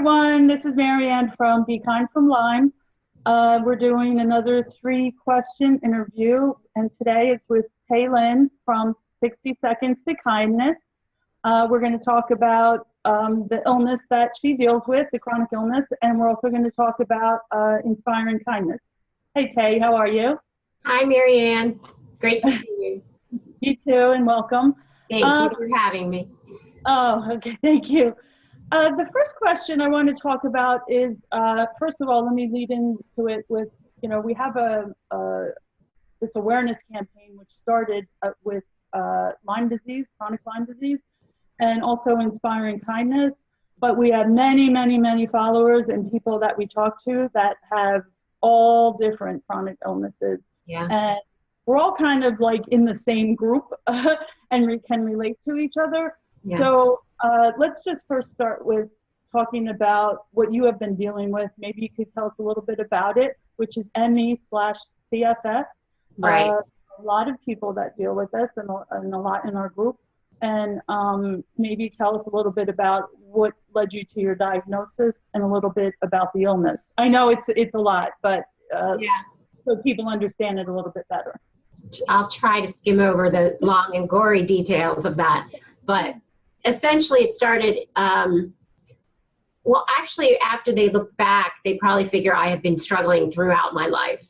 everyone. This is Marianne from Be Kind from Lyme. We're doing another 3-question interview, and today it's with Tae Lynne from 60 Seconds to Kindness. We're going to talk about the illness that she deals with, the chronic illness, and we're also going to talk about inspiring kindness. Hey, Tae, how are you? Hi, Marianne. Great to see you. You too, and welcome. Thank you for having me. Oh, okay. Thank you. The first question I want to talk about is, first of all, let me lead into it with, we have this awareness campaign which started with Lyme disease, chronic Lyme disease, and also inspiring kindness. But we have many, many, many followers and people that we talk to that have all different chronic illnesses. Yeah. And we're all kind of like in the same group and we can relate to each other. Yeah. So let's just first start with talking about what you have been dealing with. Maybe you could tell us a little bit about it, which is ME/CFS. Right. A lot of people that deal with this and a lot in our group. And maybe tell us a little bit about what led you to your diagnosis and a little bit about the illness. I know it's a lot, but so people understand it a little bit better. I'll try to skim over the long and gory details of that. But essentially it started, well, actually, after they look back, they probably figure I have been struggling throughout my life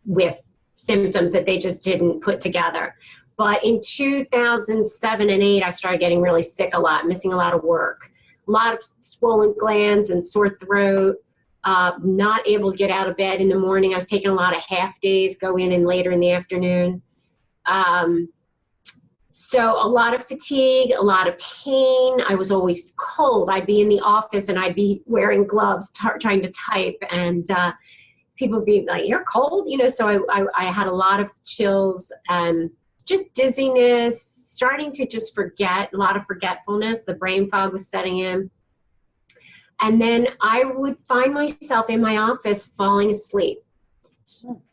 with symptoms that they just didn't put together. But in 2007 and 8, I started getting really sick a lot, missing a lot of work, a lot of swollen glands and sore throat, not able to get out of bed in the morning. I was taking a lot of half days, go in and later in the afternoon. So a lot of fatigue, a lot of pain. I was always cold. I'd be in the office and I'd be wearing gloves, trying to type, and people would be like, "You're cold," So I had a lot of chills and just dizziness, starting to just forget, a lot of forgetfulness. The brain fog was setting in. And then I would find myself in my office falling asleep.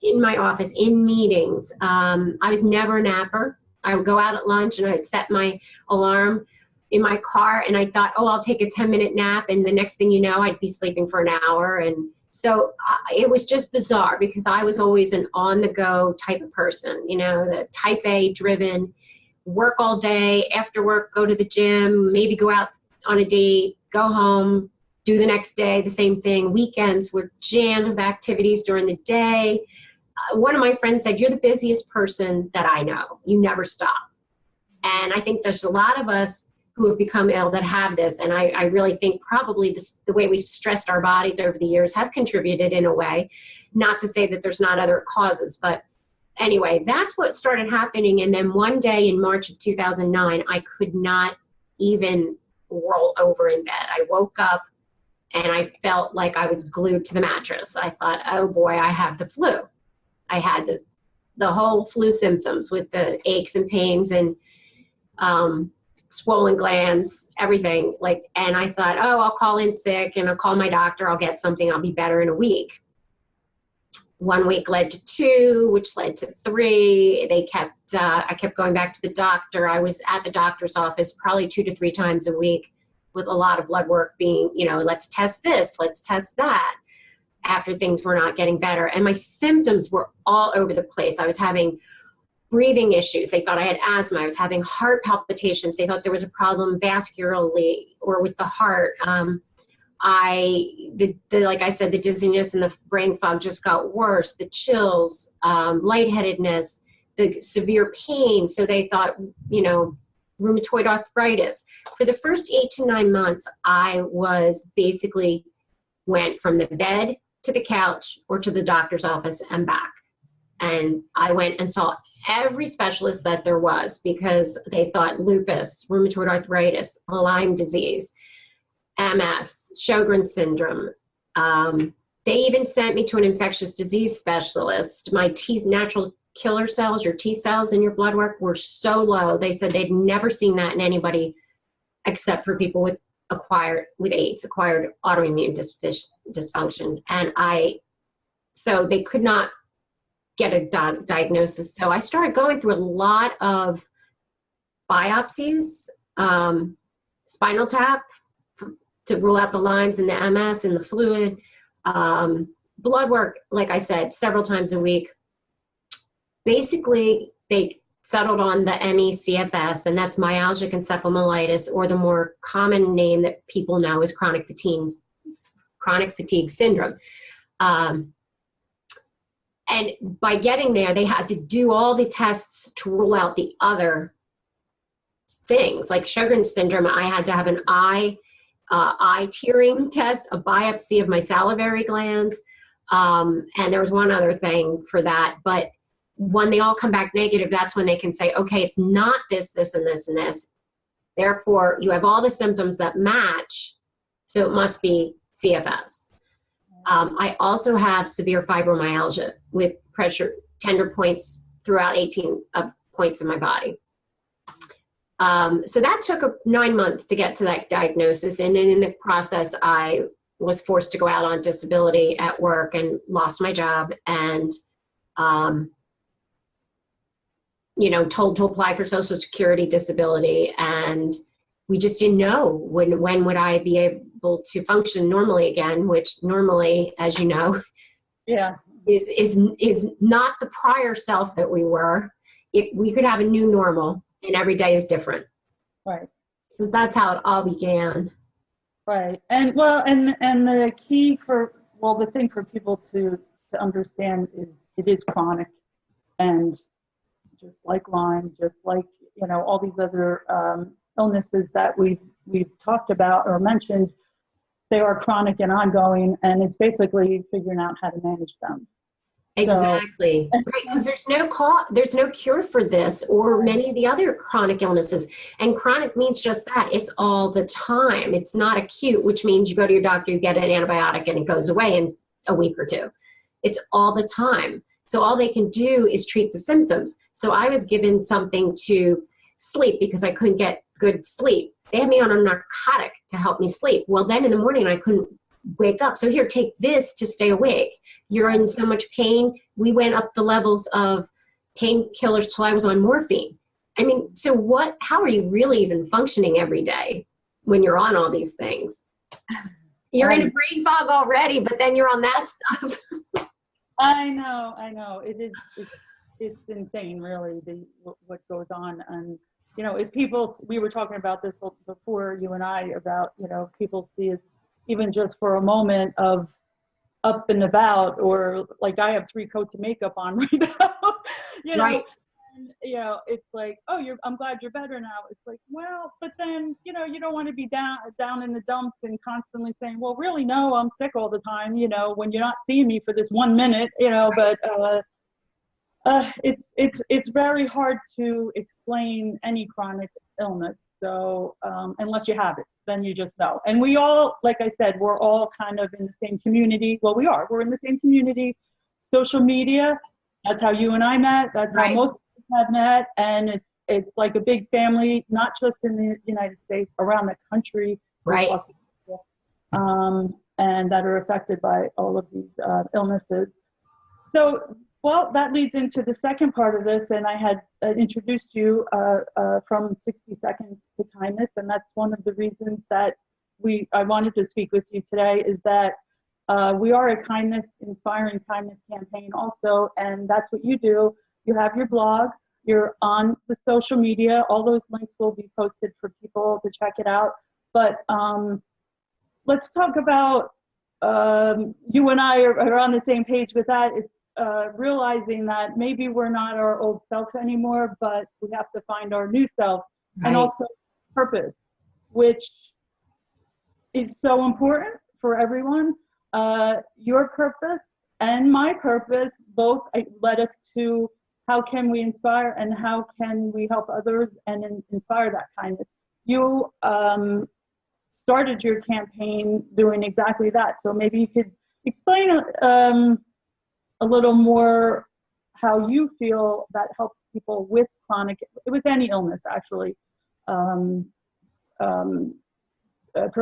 In my office, in meetings. I was never a napper. I would go out at lunch and I'd set my alarm in my car and I thought, oh, I'll take a 10-minute nap. And the next thing you know, I'd be sleeping for an hour. And so it was just bizarre because I was always an on-the-go type of person, the type A driven, work all day, after work, go to the gym, maybe go out on a date, go home, do the next day, the same thing. Weekends were jammed with activities during the day. One of my friends said, "You're the busiest person that I know. You never stop." And I think there's a lot of us who have become ill that have this. And I really think probably the way we've stressed our bodies over the years have contributed in a way. Not to say that there's not other causes, but anyway, that's what started happening. And then one day in March of 2009, I could not even roll over in bed. I woke up and I felt like I was glued to the mattress. I thought, oh boy, I have the flu. I had the whole flu symptoms with the aches and pains and swollen glands, everything. And I thought, oh, I'll call in sick and I'll call my doctor. I'll get something. I'll be better in a week. 1 week led to 2, which led to 3. I kept going back to the doctor. I was at the doctor's office probably 2 to 3 times a week with a lot of blood work being, let's test this, let's test that, after things were not getting better. And my symptoms were all over the place. I was having breathing issues. They thought I had asthma. I was having heart palpitations. They thought there was a problem vascularly or with the heart. Like I said, the dizziness and the brain fog just got worse. The chills, lightheadedness, the severe pain. So they thought, rheumatoid arthritis. For the first 8 to 9 months, I was basically went from the bed to the couch or to the doctor's office and back. And I went and saw every specialist that there was because they thought lupus, rheumatoid arthritis, Lyme disease, MS, Sjogren's syndrome. They even sent me to an infectious disease specialist. My natural killer cells, your T cells in your blood work were so low. They said they'd never seen that in anybody except for people with AIDS, acquired autoimmune dysfunction. And so they could not get a diagnosis. So I started going through a lot of biopsies, spinal tap, to rule out the Lymes and the MS and the fluid. Blood work, like I said, several times a week. Basically, they settled on the ME/CFS, and that's myalgic encephalomyelitis, or the more common name that people know is chronic fatigue syndrome. And by getting there, they had to do all the tests to rule out the other things. Like Sjogren's syndrome, I had to have an eye tearing test, a biopsy of my salivary glands, and there was one other thing for that. But when they all come back negative, that's when they can say, okay, it's not this, this, and this, and this. Therefore, you have all the symptoms that match, so it must be CFS. I also have severe fibromyalgia with pressure, tender points throughout 18 points in my body. So that took 9 months to get to that diagnosis. And in the process, I was forced to go out on disability at work and lost my job, and told to apply for Social Security disability. And we just didn't know when would I be able to function normally again, which normally, as you know, yeah, is not the prior self that we were. We could have a new normal, and every day is different. Right. So that's how it all began. Right. And the key the thing for people to understand is it is chronic, and just like Lyme, just like, all these other illnesses that we've talked about or mentioned, they are chronic and ongoing, and it's basically figuring out how to manage them. Exactly. Right, because there's no cure for this or many of the other chronic illnesses. And chronic means just that. It's all the time. It's not acute, which means you go to your doctor, you get an antibiotic, and it goes away in a week or two. It's all the time. So all they can do is treat the symptoms. So I was given something to sleep because I couldn't get good sleep. They had me on a narcotic to help me sleep. Well, then in the morning I couldn't wake up. So here, take this to stay awake. You're in so much pain. We went up the levels of painkillers till I was on morphine. I mean, so how are you really even functioning every day when you're on all these things? You're in a brain fog already, but then you're on that stuff. I know. It's insane, really, what goes on. And, if people, we were talking about this before, you and I, about, people see us even just for a moment of up and about, or like I have 3 coats of makeup on right now, Right. And, it's like, oh, I'm glad you're better now. It's like, well, but then, you don't want to be down in the dumps and constantly saying, well, really, no, I'm sick all the time, when you're not seeing me for this 1 minute, but it's very hard to explain any chronic illness. So unless you have it, then you just know. And we all, like I said, we're all kind of in the same community. Well, we're in the same community. Social media, that's how you and I met. That's Right. how most of us have met. And it's like a big family, not just in the United States, around the country. Right. And that are affected by all of these illnesses. So, well, that leads into the second part of this, and I had introduced you from 60 Seconds to Kindness, and that's one of the reasons that I wanted to speak with you today, is that we are a inspiring kindness campaign also, and that's what you do. You have your blog, you're on the social media, all those links will be posted for people to check it out. But let's talk about, you and I are on the same page with that. It's realizing that maybe we're not our old self anymore, but we have to find our new self. Right. And also purpose, which is so important for everyone. Your purpose and my purpose both led us to how can we inspire and how can we help others and inspire that kindness. You started your campaign doing exactly that. So maybe you could explain a little more how you feel that helps people with any illness, actually, for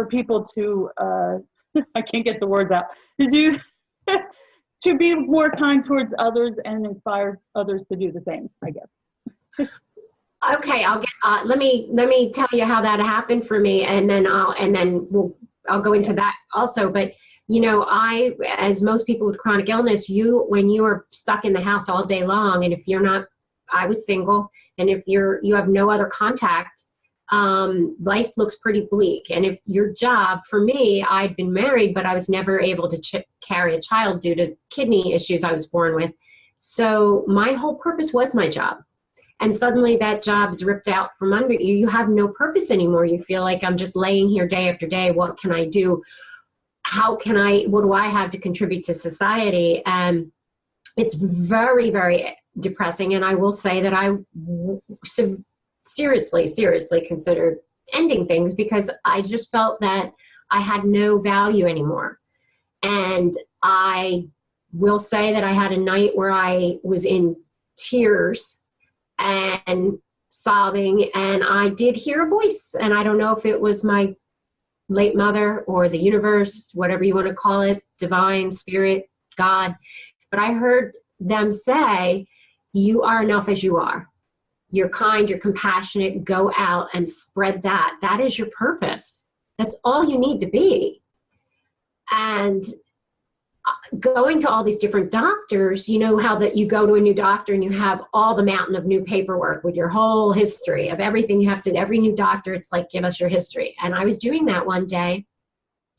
people to, I can't get the words out, to be more kind towards others and inspire others to do the same, I guess. Okay, let me tell you how that happened for me, and then I'll go into that also. But, you know, as most people with chronic illness, when you are stuck in the house all day long, and if you're not, I was single, and if you have no other contact, life looks pretty bleak. And if your job, for me, I'd been married, but I was never able to carry a child due to kidney issues I was born with. So my whole purpose was my job. And suddenly that job's ripped out from under you. You have no purpose anymore. You feel like I'm just laying here day after day. What can I do? What do I have to contribute to society? And it's very, very depressing. And I will say that I seriously considered ending things, because I just felt that I had no value anymore. And I will say that I had a night where I was in tears and sobbing, and I did hear a voice, and I don't know if it was my late mother or the universe, whatever you want to call it, divine, spirit, God, but I heard them say, you are enough as you are. You're kind, you're compassionate, go out and spread that. That is your purpose. That's all you need to be. And going to all these different doctors, you know how that you go to a new doctor and you have all the mountain of new paperwork with your whole history of everything you have to, every new doctor, it's like, give us your history. And I was doing that one day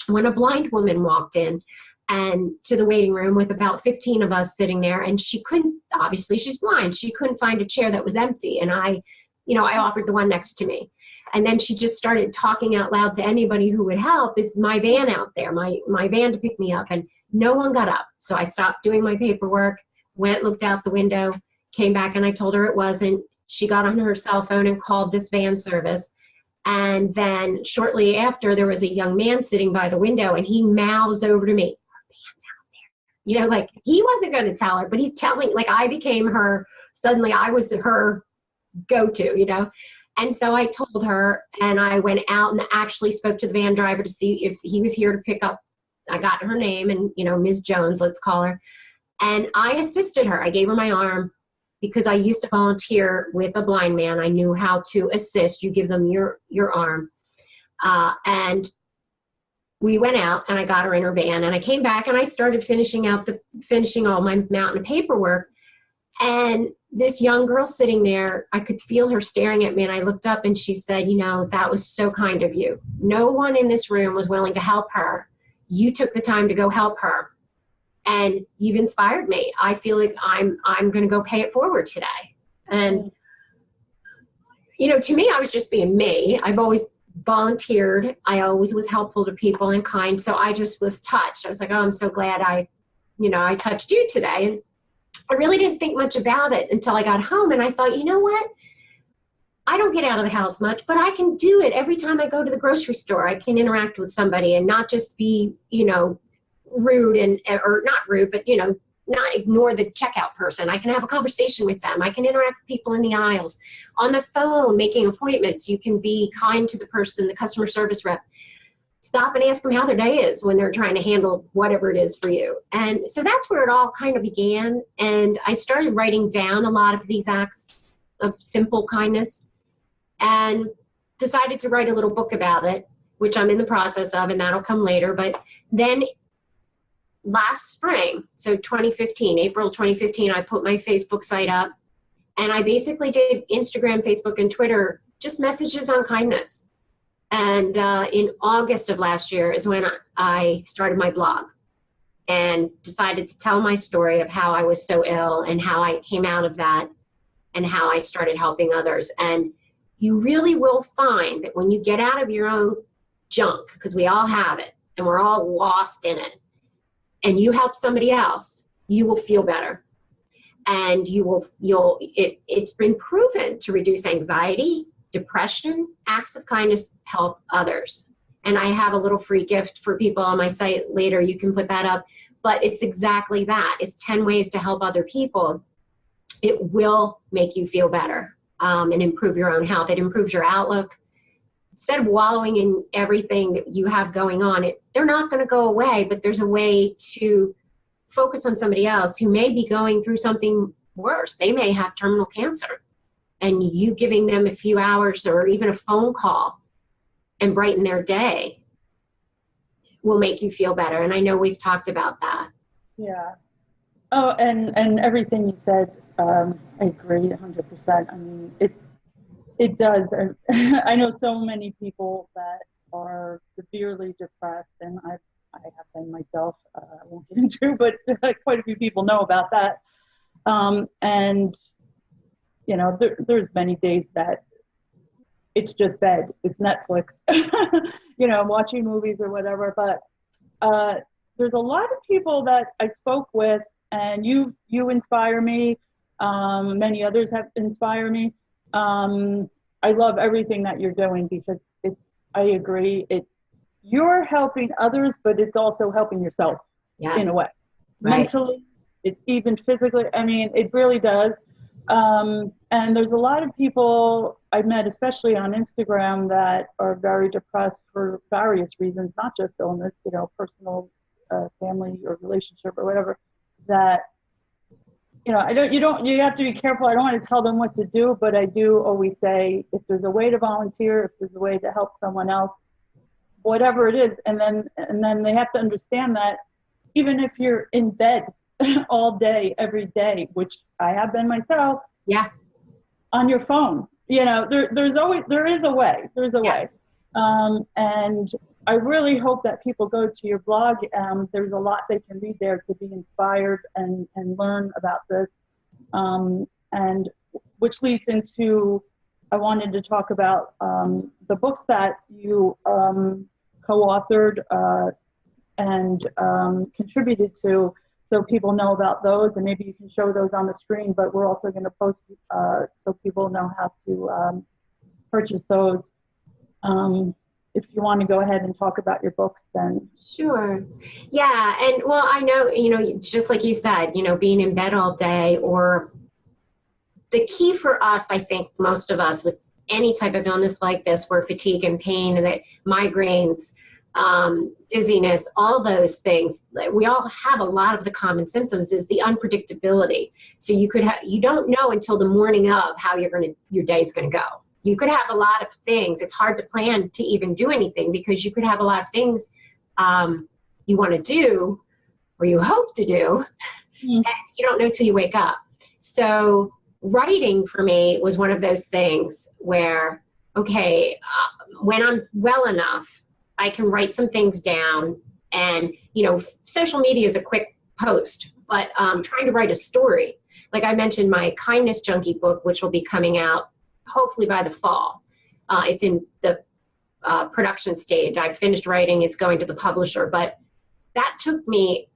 when a blind woman walked in and to the waiting room with about 15 of us sitting there, and she couldn't, obviously she's blind, she couldn't find a chair that was empty. And I offered the one next to me. And then she just started talking out loud to anybody who would help. Is my van out there, my van to pick me up? And no one got up. So I stopped doing my paperwork, went, looked out the window, came back, and I told her it wasn't. She got on her cell phone and called this van service. And then shortly after, there was a young man sitting by the window, and he mouths over to me, you know, like he wasn't going to tell her, but he's telling, like I became her, suddenly I was her go-to, you know? And so I told her, and I went out and actually spoke to the van driver to see if he was here to pick up. I got her name, and, you know, Ms. Jones, let's call her. And I assisted her. I gave her my arm because I used to volunteer with a blind man. I knew how to assist. You give them your arm. And we went out, and I got her in her van, and I came back, and I started finishing all my mountain of paperwork. And this young girl sitting there, I could feel her staring at me, and I looked up, and she said, you know, that was so kind of you. No one in this room was willing to help her. You took the time to go help her, and you've inspired me. I feel like I'm going to go pay it forward today. And, you know, to me, I was just being me. I've always volunteered. I always was helpful to people and kind. So I just was touched. I was like, oh, I'm so glad I touched you today. And I really didn't think much about it until I got home. And I thought, you know what? I don't get out of the house much, but I can do it every time I go to the grocery store. I can interact with somebody and not just be, you know, rude or not rude, but, you know, not ignore the checkout person. I can have a conversation with them. I can interact with people in the aisles. On the phone, making appointments, you can be kind to the person, the customer service rep. Stop and ask them how their day is when they're trying to handle whatever it is for you. And so that's where it all kind of began. And I started writing down a lot of these acts of simple kindness and decided to write a little book about it, which I'm in the process of, and that'll come later. But then last spring, so 2015, April 2015, I put my Facebook site up, and I basically did Instagram, Facebook, and Twitter, just messages on kindness. And in August of last year is when I started my blog and decided to tell my story of how I was so ill and how I came out of that and how I started helping others. And you really will find that when you get out of your own junk, because we all have it and we're all lost in it, and you help somebody else, you will feel better. And it's been proven to reduce anxiety, depression. Acts of kindness help others. And I have a little free gift for people on my site later. You can put that up. But it's exactly that. It's 10 ways to help other people. It will make you feel better and improve your own health. It improves your outlook. Instead of wallowing in everything that you have going on, they're not going to go away, but there's a way to focus on somebody else who may be going through something worse. They may have terminal cancer, and you giving them a few hours or even a phone call and brighten their day will make you feel better. And I know we've talked about that. Yeah. Oh, and everything you said, I agree 100%. I mean, it does. I know so many people that are severely depressed, and I have been myself. I won't get into, but quite a few people know about that. And you know, there's many days that it's just bed, it's Netflix, you know, watching movies or whatever. But there's a lot of people that I spoke with, and you inspire me. Many others have inspired me. I love everything that you're doing, because I agree, you're helping others, but it's also helping yourself. Yes. In a way. Right. Mentally, it's even physically. I mean, it really does. And there's a lot of people I've met, especially on Instagram, that are very depressed for various reasons, not just illness, you know, personal, family or relationship or whatever, that, you know, you have to be careful. I don't want to tell them what to do, but I do always say, if there's a way to volunteer, if there's a way to help someone else, whatever it is. And then they have to understand that even if you're in bed all day, every day, which I have been myself. Yeah. On your phone, you know, there is a way. There's a way. And I really hope that people go to your blog. There's a lot they can read there to be inspired and learn about this. And which leads into, I wanted to talk about the books that you co-authored and contributed to, so people know about those, and maybe you can show those on the screen, but we're also going to post so people know how to purchase those. If you want to go ahead and talk about your books, then. Sure. Yeah. And well, I know, you know, just like you said, you know, being in bed all day, or the key for us, I think most of us with any type of illness like this, where fatigue and pain and that migraines, dizziness, all those things, we all have a lot of the common symptoms, is the unpredictability. So you don't know until the morning of how your day is going to go. You could have a lot of things. It's hard to plan to even do anything, because you could have a lot of things you want to do or you hope to do, and you don't know till you wake up. So writing for me was one of those things where, okay, when I'm well enough, I can write some things down, and, you know, social media is a quick post, but trying to write a story, like I mentioned, my Kindness Junkie book, which will be coming out hopefully by the fall. It's in the production stage. I've finished writing, it's going to the publisher, but that took me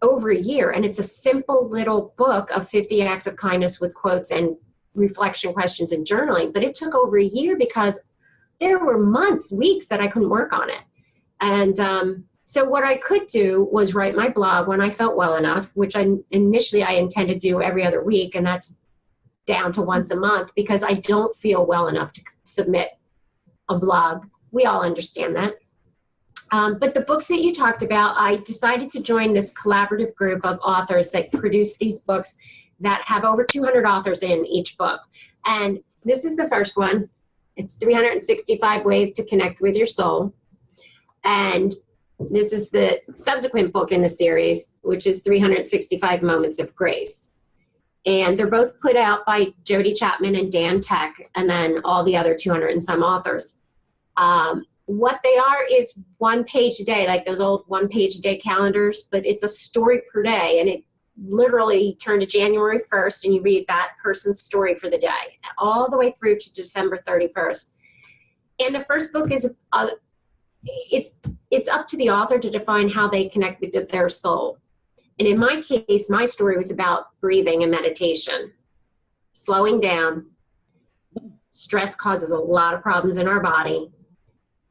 over a year, and it's a simple little book of 50 acts of kindness with quotes and reflection questions and journaling, but it took over a year because there were months, weeks that I couldn't work on it. And so what I could do was write my blog when I felt well enough, which initially I intend to do every other week, and that's down to once a month, because I don't feel well enough to submit a blog. We all understand that. But the books that you talked about, I decided to join this collaborative group of authors that produce these books that have over 200 authors in each book. And this is the first one. It's 365 Ways to Connect with Your Soul. And this is the subsequent book in the series, which is 365 Moments of Grace. And they're both put out by Jody Chapman and Dan Tech, and then all the other 200 and some authors. What they are is one page a day, like those old one page a day calendars, but it's a story per day. And it literally turn to January 1st, and you read that person's story for the day, all the way through to December 31st. And the first book is, it's up to the author to define how they connect with their soul. And in my case, my story was about breathing and meditation, slowing down. Stress causes a lot of problems in our body.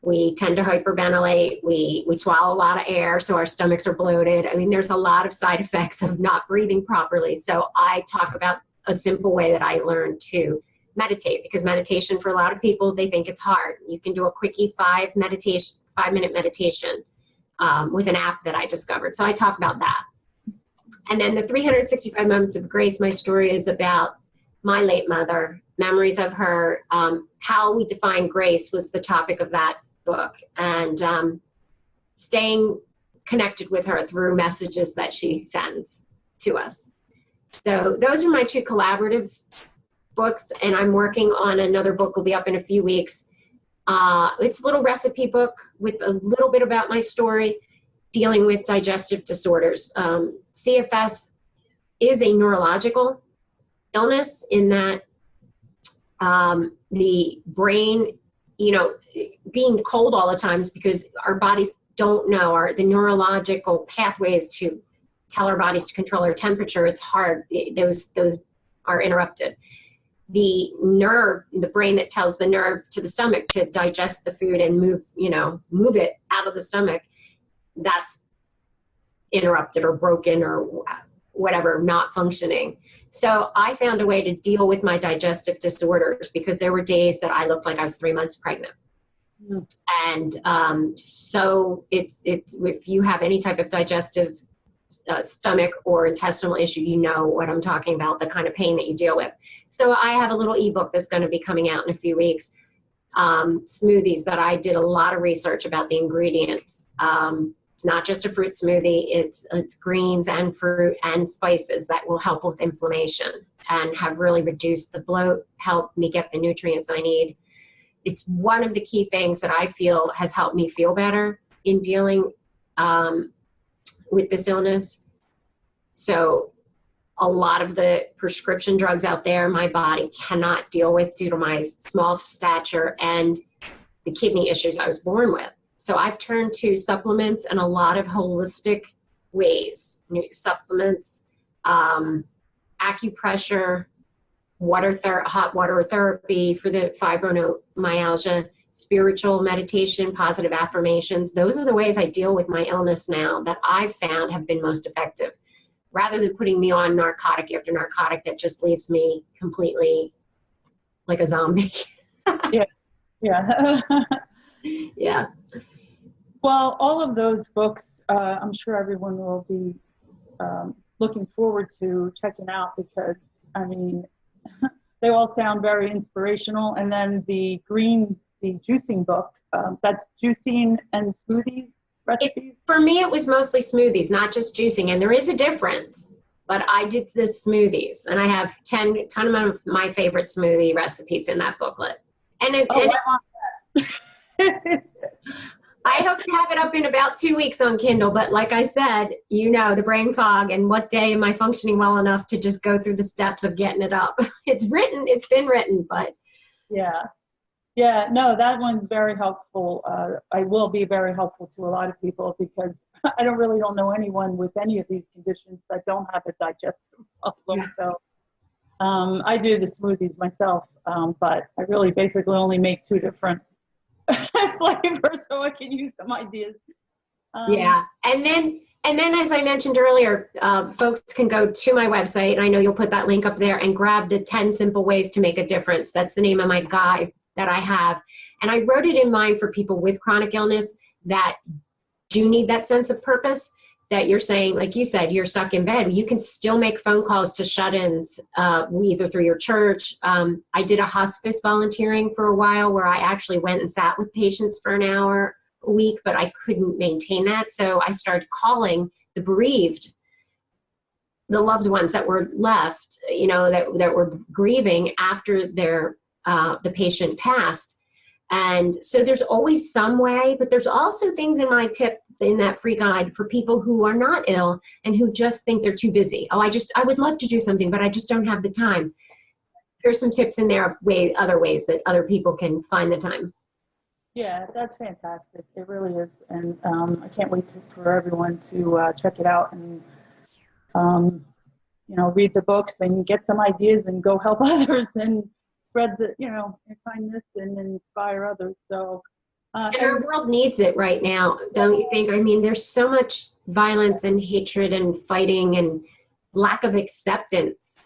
We tend to hyperventilate. We swallow a lot of air, so our stomachs are bloated. I mean, there's a lot of side effects of not breathing properly. So I talk about a simple way that I learned to meditate, because meditation for a lot of people, they think it's hard. You can do a quickie 5-minute meditation with an app that I discovered. So I talk about that. And then the 365 Moments of Grace, my story is about my late mother, memories of her. How we define grace was the topic of that book. And staying connected with her through messages that she sends to us. So those are my two collaborative books, and I'm working on another book, will be up in a few weeks. It's a little recipe book with a little bit about my story dealing with digestive disorders. CFS is a neurological illness in that the brain, being cold all the time is because our bodies don't know the neurological pathways to tell our bodies to control our temperature. It's hard. Those are interrupted. The nerve, the brain that tells the nerve to the stomach to digest the food and move it out of the stomach, that's interrupted or broken or whatever, not functioning. So I found a way to deal with my digestive disorders because there were days that I looked like I was 3 months pregnant. Mm. And so it's if you have any type of digestive stomach or intestinal issue, you know what I'm talking about, the kind of pain that you deal with. So I have a little ebook that's going to be coming out in a few weeks, smoothies that I did a lot of research about the ingredients. It's not just a fruit smoothie, it's greens and fruit and spices that will help with inflammation and have really reduced the bloat, help me get the nutrients I need. It's one of the key things that I feel has helped me feel better in dealing with this illness. So a lot of the prescription drugs out there, my body cannot deal with due to my small stature and the kidney issues I was born with. So I've turned to supplements and a lot of holistic ways, supplements, acupressure, hot water therapy for the fibromyalgia, spiritual meditation, positive affirmations. Those are the ways I deal with my illness now that I've found have been most effective, rather than putting me on narcotic after narcotic that just leaves me completely like a zombie. Yeah. Yeah. Yeah. Well, all of those books, I'm sure everyone will be looking forward to checking out because, I mean, they all sound very inspirational. And then the juicing book, that's juicing and smoothies recipes? For me, it was mostly smoothies, not just juicing. And there is a difference, but I did the smoothies. And I have 10 of my favorite smoothie recipes in that booklet. I want that. I hope to have it up in about 2 weeks on Kindle. But like I said, the brain fog and what day am I functioning well enough to just go through the steps of getting it up. It's been written, but. Yeah. Yeah, no, that one's very helpful. I will be very helpful to a lot of people because I don't know anyone with any of these conditions that don't have a digestive problem. Yeah. So I do the smoothies myself, but I really basically only make 2 different flavors so I can use some ideas. Yeah, and then as I mentioned earlier, folks can go to my website, and I know you'll put that link up there, and grab the 10 simple ways to make a difference. That's the name of my guide that I have. And I wrote it in mind for people with chronic illness that do need that sense of purpose, that you're saying, like you said, you're stuck in bed. You can still make phone calls to shut-ins, either through your church. I did a hospice volunteering for a while where I actually went and sat with patients for an hour a week, but I couldn't maintain that. So I started calling the bereaved, the loved ones that were left, that were grieving after the patient passed. And so there's always some way, but there's also things in my tip in that free guide for people who are not ill and who just think they're too busy. I would love to do something, but I just don't have the time. There's some tips in there of other ways that other people can find the time. Yeah, that's fantastic. It really is. And I can't wait for everyone to check it out and, read the books and get some ideas and go help others and spread find this and inspire others. So and our world needs it right now, don't you think? I mean, there's so much violence and hatred and fighting and lack of acceptance.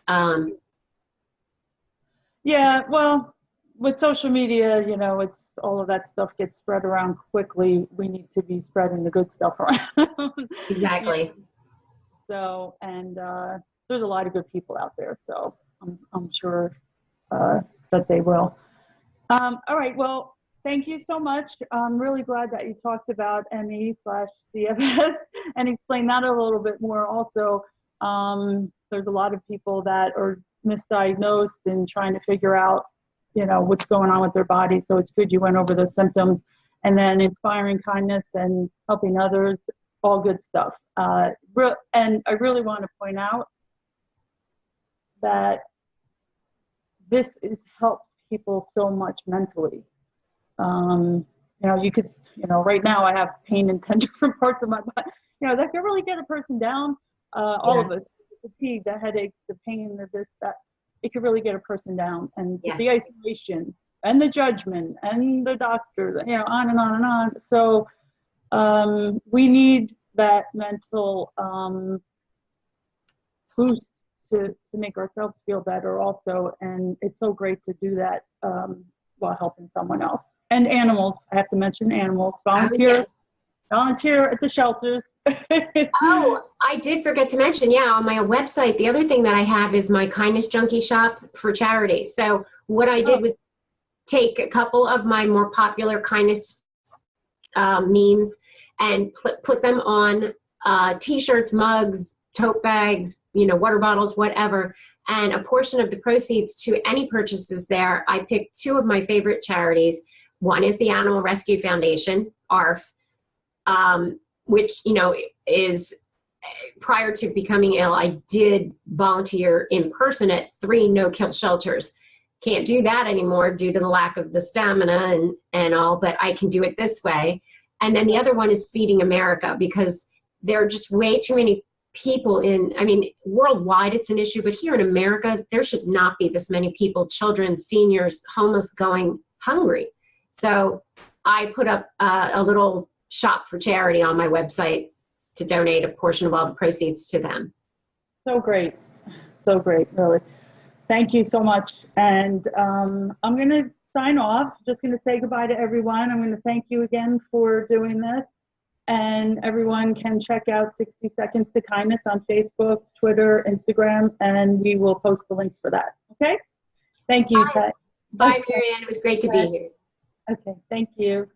Yeah, well, with social media, it's all of that stuff gets spread around quickly. We need to be spreading the good stuff around. Exactly. So, and there's a lot of good people out there, so I'm sure that they will. All right, well, Thank you so much. I'm really glad that you talked about ME/CFS and explained that a little bit more. Also, there's a lot of people that are misdiagnosed and trying to figure out, you know, what's going on with their body. So it's good you went over those symptoms, and then inspiring kindness and helping others, all good stuff. And I really want to point out that this helps people so much mentally. You know, you could, you know, right now I have pain in 10 different parts of my body. You know, that can really get a person down. All of us, the fatigue, the headaches, the pain, the this, that, it could really get a person down. And the isolation and the judgment and the doctor, you know, on and on and on. So we need that mental boost to make ourselves feel better also. And it's so great to do that while helping someone else. And animals, I have to mention animals. Volunteer at the shelters. Oh, I did forget to mention, on my website, the other thing that I have is my Kindness Junkie shop for charity. So what I did was take a couple of my more popular kindness memes and put them on t-shirts, mugs, tote bags, you know, water bottles, whatever. And a portion of the proceeds to any purchases there, I picked two of my favorite charities. One is the Animal Rescue Foundation, ARF, which, you know, is prior to becoming ill, I did volunteer in person at 3 no-kill shelters. Can't do that anymore due to the lack of the stamina and all, but I can do it this way. And then the other one is Feeding America, because there are just way too many people worldwide it's an issue, but here in America, there should not be this many people, children, seniors, homeless, going hungry. So I put up a little shop for charity on my website to donate a portion of all the proceeds to them. So great, really. Thank you so much. And I'm going to sign off. Just going to say goodbye to everyone. I'm going to thank you again for doing this. And everyone can check out 60 Seconds to Kindness on Facebook, Twitter, Instagram, and we will post the links for that. Okay? Thank you. Bye, Marianne. It was great to be here. Okay, thank you.